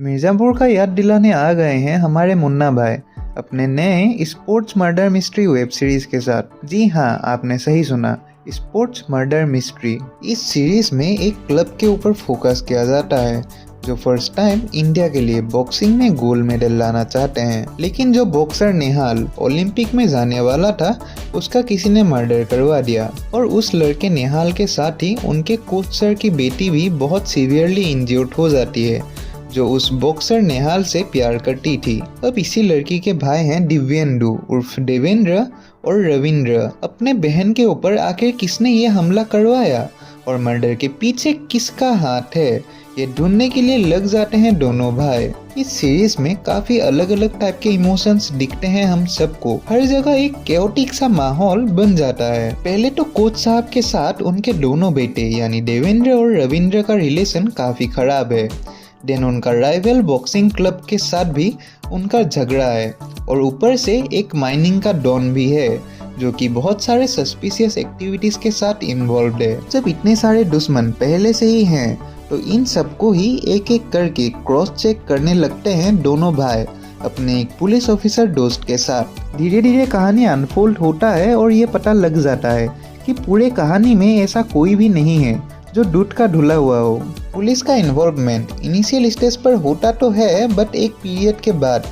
मिर्ज़ापुर का याद दिलाने आ गए हैं हमारे मुन्ना भाई अपने नए sports murder mystery web series के साथ। जी हाँ, आपने सही सुना, स्पोर्ट्स मर्डर मिस्ट्री। इस सीरीज में एक क्लब के ऊपर फोकस किया जाता है जो फर्स्ट टाइम इंडिया के लिए बॉक्सिंग में गोल्ड मेडल लाना चाहते हैं। लेकिन जो बॉक्सर नेहाल ओलंपिक में जाने वाला था, उसका किसी ने मर्डर करवा दिया और उस लड़के नेहाल के साथ ही उनके कोच सर की बेटी भी बहुत सीवियरली इंजर्ड हो जाती है, जो उस बॉक्सर नेहाल से प्यार करती थी। अब इसी लड़की के भाई हैं दिव्येंदु उर्फ देवेंद्र और रविंद्र। अपने बहन के ऊपर आखिर किसने ये हमला करवाया और मर्डर के पीछे किसका हाथ है, ये ढूंढने के लिए लग जाते हैं दोनों भाई। इस सीरीज में काफी अलग अलग टाइप के इमोशंस दिखते हैं हम सबको। हर जगह एक कैओटिक सा माहौल बन जाता है। पहले तो कोच साहब के साथ उनके दोनों बेटे यानी देवेंद्र और रविंद्र का रिलेशन काफी खराब है। देन उनका राइवल बॉक्सिंग क्लब के साथ भी उनका झगड़ा है और ऊपर से एक माइनिंग का डॉन भी है जो कि बहुत सारे सस्पिशियस एक्टिविटीज के साथ इन्वॉल्व है। जब इतने सारे दुश्मन पहले से ही हैं तो इन सबको ही एक एक करके क्रॉस चेक करने लगते हैं दोनों भाई अपने एक पुलिस ऑफिसर दोस्त के साथ। धीरे धीरे कहानी अनफोल्ड होता है और ये पता लग जाता है कि पूरे कहानी में ऐसा कोई भी नहीं है जो दूध का धुला हुआ हो। पुलिस का इन्वॉल्वमेंट इनिशियल स्टेज पर होता तो है, बट एक पीरियड के बाद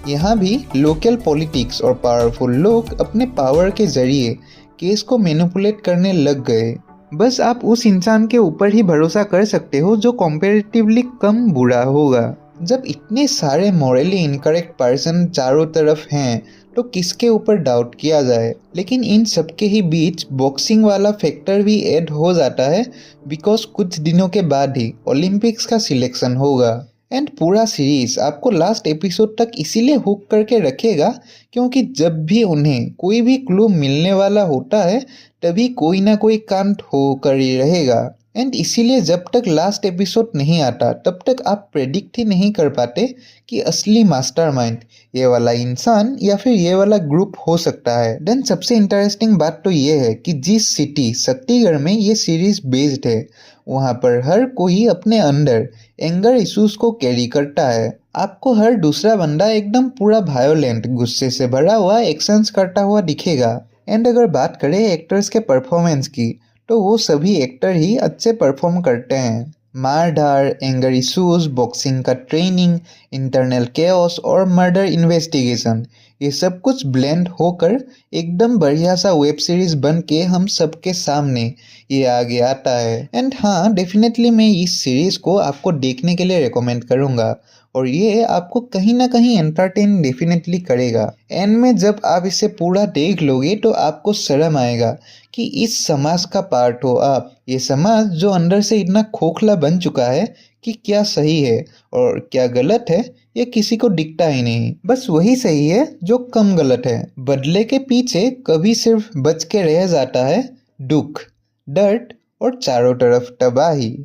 यहाँ भी लोकल पॉलिटिक्स और पावरफुल लोग अपने पावर के जरिए केस को मैनिपुलेट करने लग गए। बस आप उस इंसान के ऊपर ही भरोसा कर सकते हो जो कंपैरेटिवली कम बुरा होगा। जब इतने सारे मॉरली इनकरेक्ट पर्सन चारों तरफ हैं तो किसके ऊपर डाउट किया जाए। लेकिन इन सबके ही बीच बॉक्सिंग वाला फैक्टर भी ऐड हो जाता है, बिकॉज कुछ दिनों के बाद ही ओलंपिक्स का सिलेक्शन होगा। एंड पूरा सीरीज आपको लास्ट एपिसोड तक इसीलिए हुक करके रखेगा क्योंकि जब भी उन्हें कोई भी क्लू मिलने वाला होता है तभी कोई ना कोई कांड होकर ही रहेगा। एंड इसीलिए जब तक लास्ट एपिसोड नहीं आता तब तक आप प्रेडिक्ट ही नहीं कर पाते कि असली मास्टरमाइंड ये वाला इंसान या फिर ये वाला ग्रुप हो सकता है। देन सबसे इंटरेस्टिंग बात तो ये है कि जिस सिटी शक्तिगढ़ में ये सीरीज बेस्ड है वहाँ पर हर कोई अपने अंदर एंगर इश्यूज को कैरी करता है। आपको हर दूसरा बंदा एकदम पूरा वायोलेंट गुस्से से भरा हुआ एक्शंस करता हुआ दिखेगा। एंड अगर बात करें एक्टर्स के परफॉर्मेंस की तो वो सभी एक्टर ही अच्छे परफॉर्म करते हैं। मार धार, एंगर इश्यूज, बॉक्सिंग का ट्रेनिंग, इंटरनल केओस और मर्डर इन्वेस्टिगेशन, ये सब कुछ ब्लेंड होकर एकदम बढ़िया सा वेब सीरीज बन के हम सबके सामने ये आगे आता है। एंड हाँ, डेफिनेटली मैं इस सीरीज को आपको देखने के लिए रेकमेंड करूँगा और ये आपको कहीं ना कहीं एंटरटेन डेफिनेटली करेगा। एंड में जब आप इसे पूरा देख लोगे तो आपको शर्म आएगा कि इस समाज का पार्ट हो आप। ये समाज जो अंदर से इतना खोखला बन चुका है कि क्या सही है और क्या गलत है ये किसी को दिखता ही नहीं। बस वही सही है जो कम गलत है। बदले के पीछे कभी सिर्फ बच के रह जाता है दुख, डर और चारों तरफ तबाही।